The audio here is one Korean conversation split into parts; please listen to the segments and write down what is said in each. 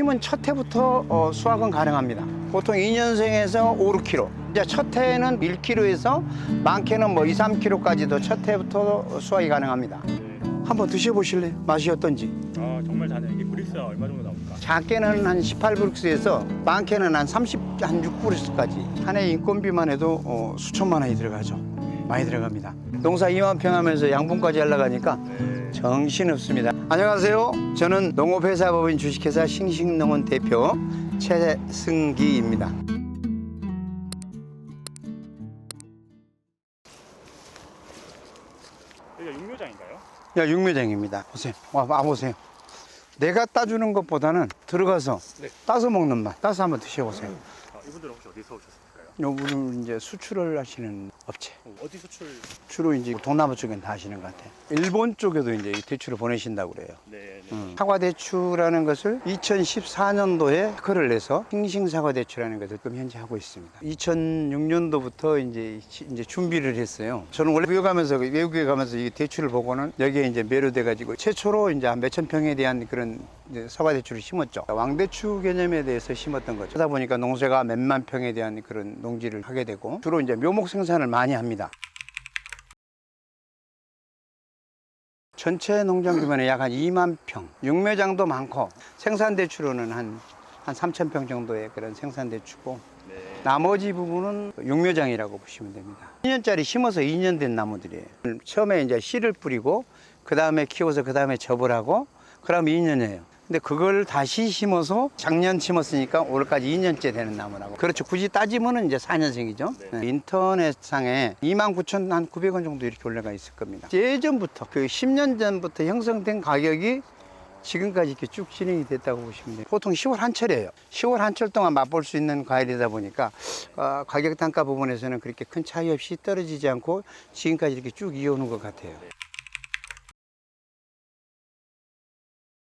심은 첫 해부터 수확은 가능합니다. 보통 2년생에서 5, 6kg. 이제 첫 해는 1kg에서 많게는 뭐 2, 3kg까지도 첫 해부터 수확이 가능합니다. 한번 드셔보실래요? 맛이 어떤지. 아 정말 잘해요. 이게 브릭스가 얼마 정도 나옵니까? 작게는 한 18브릭스에서 많게는 한 6브릭스까지. 한 해 인건비만 해도 수천만 원이 들어가죠. 많이 들어갑니다. 농사 2만 평 하면서 양분까지 하려고 하니까 정신없습니다. 안녕하세요. 저는 농업회사법인 주식회사 싱싱농원 대표 최승기입니다. 여기가 육묘장인가요? 야, 육묘장입니다. 보세요. 와보세요. 내가 따주는 것보다는 들어가서 네. 따서 먹는 맛. 따서 한번 드셔보세요. 이분들은 혹시 어디서 오셨을까요? 요분은 이제 수출을 하시는 업체. 어디 수출? 주로 이제 동남아 쪽엔 다 하시는 것 같아요. 일본 쪽에도 이제 이 대추를 보내신다고 그래요. 네. 사과 대추라는 것을 2014년도에 특허를 내서 싱싱 사과 대추라는 것을 지금 현재 하고 있습니다. 2006년도부터 이제 준비를 했어요. 저는 원래 외국에 가면서 이 대추를 보고는 여기에 이제 매료돼 가지고 최초로 이제 한 몇천 평에 대한 그런 이제 사과 대추를 심었죠. 왕대추 개념에 대해서 심었던 거죠. 그러다 보니까 농사가 몇만 평에 대한 그런 농지를 하게 되고 주로 이제 묘목 생산을 많이 합니다. 전체 농장 규모는 약 한 2만 평, 육묘장도 많고 생산 대추로는 한 3천 평 정도의 그런 생산 대추고 나머지 부분은 육묘장이라고 보시면 됩니다. 2년짜리 심어서 2년 된 나무들이에요. 처음에 이제 씨를 뿌리고 그 다음에 키워서 그 다음에 접을 하고 그럼 2년이에요. 근데 그걸 다시 심어서 작년 심었으니까 올해까지 2년째 되는 나무라고. 그렇죠. 굳이 따지면은 이제 4년생이죠. 인터넷상에 29,900원 정도 이렇게 올라가 있을 겁니다. 예전부터 그 10년 전부터 형성된 가격이 지금까지 이렇게 쭉 진행이 됐다고 보시면 돼요. 보통 10월 한철이에요. 10월 한철 동안 맛볼 수 있는 과일이다 보니까 가격 단가 부분에서는 그렇게 큰 차이 없이 떨어지지 않고 지금까지 이렇게 쭉 이어오는 것 같아요.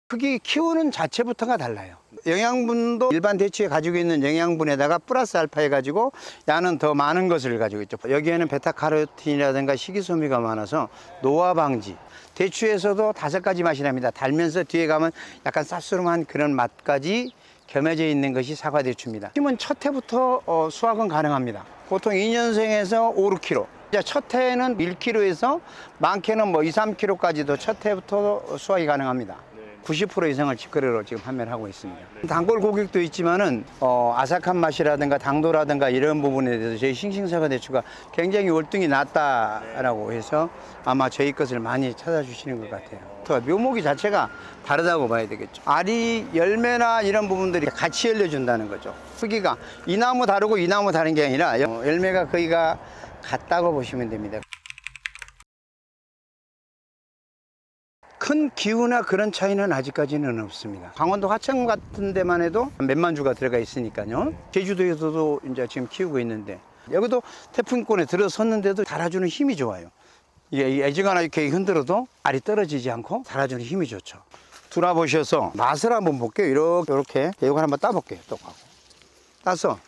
크기 키우는 자체부터가 달라요. 영양분도 일반 대추에 가지고 있는 영양분에다가 플러스 알파 해가지고 야는 더 많은 것을 가지고 있죠. 여기에는 베타카로틴이라든가 식이섬유가 많아서 노화 방지. 대추에서도 5가지 맛이 납니다. 달면서 뒤에 가면 약간 쌉스름한 그런 맛까지 겸해져 있는 것이 사과 대추입니다. 심은 첫 해부터 수확은 가능합니다. 보통 2년생에서 5, 6kg. 첫 해는 1kg에서 많게는 뭐 2, 3kg까지도 첫 해부터 수확이 가능합니다. 90% 이상을 직거래로 지금 판매를 하고 있습니다. 단골 고객도 있지만은 아삭한 맛이라든가 당도라든가 이런 부분에 대해서 저희 싱싱사과 대추가 굉장히 월등히 낫다라고 해서 아마 저희 것을 많이 찾아주시는 것 같아요. 묘목이 자체가 다르다고 봐야 되겠죠. 알이 열매나 이런 부분들이 같이 열려준다는 거죠. 크기가 이 나무 다르고 이 나무 다른 게 아니라 열매가 거의가 같다고 보시면 됩니다. 큰 기후나 그런 차이는 아직까지는 없습니다. 강원도 화천 같은 데만 해도 몇만 주가 들어가 있으니까요. 제주도에서도 이제 지금 키우고 있는데 여기도 태풍권에 들어섰는데도 달아주는 힘이 좋아요. 이게 애지간하 이렇게 흔들어도 알이 떨어지지 않고 달아주는 힘이 좋죠. 둘러보셔서 맛을 한번 볼게요. 이렇게 이걸 한번 따볼게요. 또 따서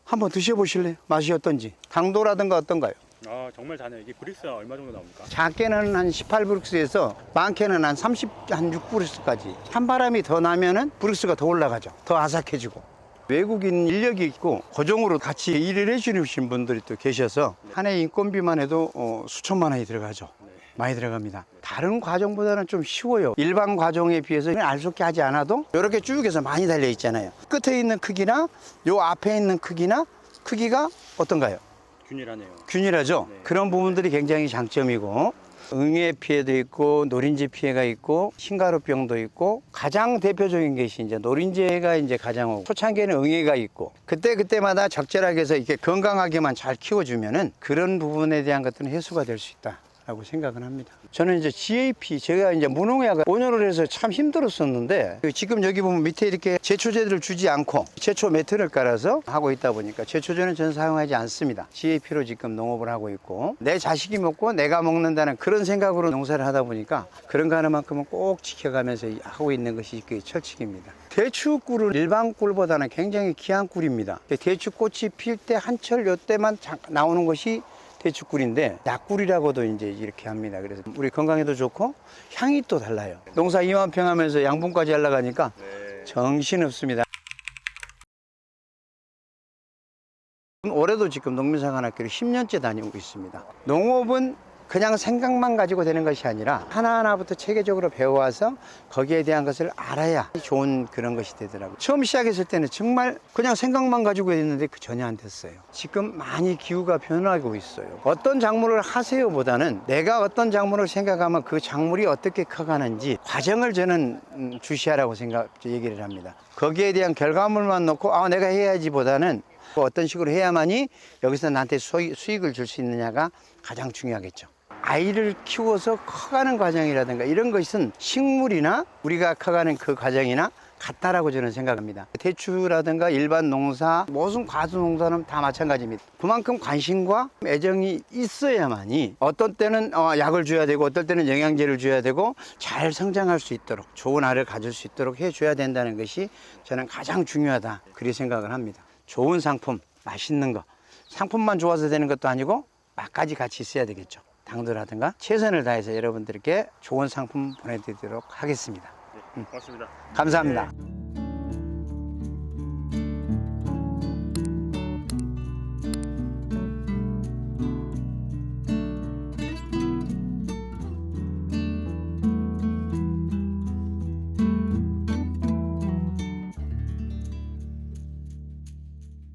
한번 드셔보실래요? 맛이 어떤지. 당도라든가 어떤가요? 아 정말 잘해요. 이게 브릭스가 얼마 정도 나옵니까? 작게는 한 18브릭스에서 많게는 한 6브릭스까지. 찬바람이 더 나면은 브릭스가 더 올라가죠. 더 아삭해지고. 외국인 인력이 있고 고정으로 같이 일을 해주신 분들이 또 계셔서 한 해 인건비만 해도 수천만 원이 들어가죠. 많이 들어갑니다. 다른 과정보다는 좀 쉬워요. 일반 과정에 비해서 알속게 하지 않아도 이렇게 쭉 해서 많이 달려 있잖아요. 끝에 있는 크기나 요 앞에 있는 크기가 어떤가요? 균일하네요. 균일하죠. 네. 그런 부분들이 굉장히 장점이고 응애 피해도 있고 노린재 피해가 있고 흰가루병도 있고 가장 대표적인 것이 이제 노린재가 이제 가장 오고 초창기에는 응애가 있고 그때마다 적절하게 해서 이렇게 건강하게만 잘 키워주면은 그런 부분에 대한 것들은 해소가 될 수 있다. 라고 생각은 합니다. 저는 이제 GAP, 제가 이제 무농약을 5년을 해서 참 힘들었었는데 지금 여기 보면 밑에 이렇게 제초제들을 주지 않고 제초 매트를 깔아서 하고 있다 보니까 제초제는 저는 사용하지 않습니다. GAP로 지금 농업을 하고 있고 내 자식이 먹고 내가 먹는다는 그런 생각으로 농사를 하다 보니까 그런 거 하나만큼은 꼭 지켜가면서 하고 있는 것이 그 철칙입니다. 대추꿀은 일반 꿀보다는 굉장히 귀한 꿀입니다. 대추꽃이 필 때 한철 요때만 나오는 것이 대추꿀인데 약꿀이라고도 이제 이렇게 합니다. 그래서 우리 건강에도 좋고 향이 또 달라요. 농사 2만 평 하면서 양분까지 하려고 하니까 정신없습니다. 올해도 지금 농민사관학교를 10년째 다니고 있습니다. 농업은 그냥 생각만 가지고 되는 것이 아니라 하나하나부터 체계적으로 배워와서 거기에 대한 것을 알아야 좋은 그런 것이 되더라고요. 처음 시작했을 때는 정말 그냥 생각만 가지고 했는데 전혀 안 됐어요. 지금 많이 기후가 변하고 있어요. 어떤 작물을 하세요 보다는 내가 어떤 작물을 생각하면 그 작물이 어떻게 커가는지 과정을 저는 주시하라고 얘기를 합니다. 거기에 대한 결과물만 놓고 내가 해야지 보다는 어떤 식으로 해야만이 여기서 나한테 수익을 줄 수 있느냐가 가장 중요하겠죠. 아이를 키워서 커가는 과정이라든가 이런 것은 식물이나 우리가 커가는 그 과정이나 같다라고 저는 생각합니다. 대추라든가 일반 농사, 무슨 과수농사는 다 마찬가지입니다. 그만큼 관심과 애정이 있어야만이 어떤 때는 약을 줘야 되고 어떨 때는 영양제를 줘야 되고 잘 성장할 수 있도록 좋은 알을 가질 수 있도록 해줘야 된다는 것이 저는 가장 중요하다 그렇게 생각을 합니다. 좋은 상품, 맛있는 거, 상품만 좋아서 되는 것도 아니고 맛까지 같이 있어야 되겠죠. 당도라든가 최선을 다해서 여러분들께 좋은 상품 보내드리도록 하겠습니다. 네, 고맙습니다. 감사합니다.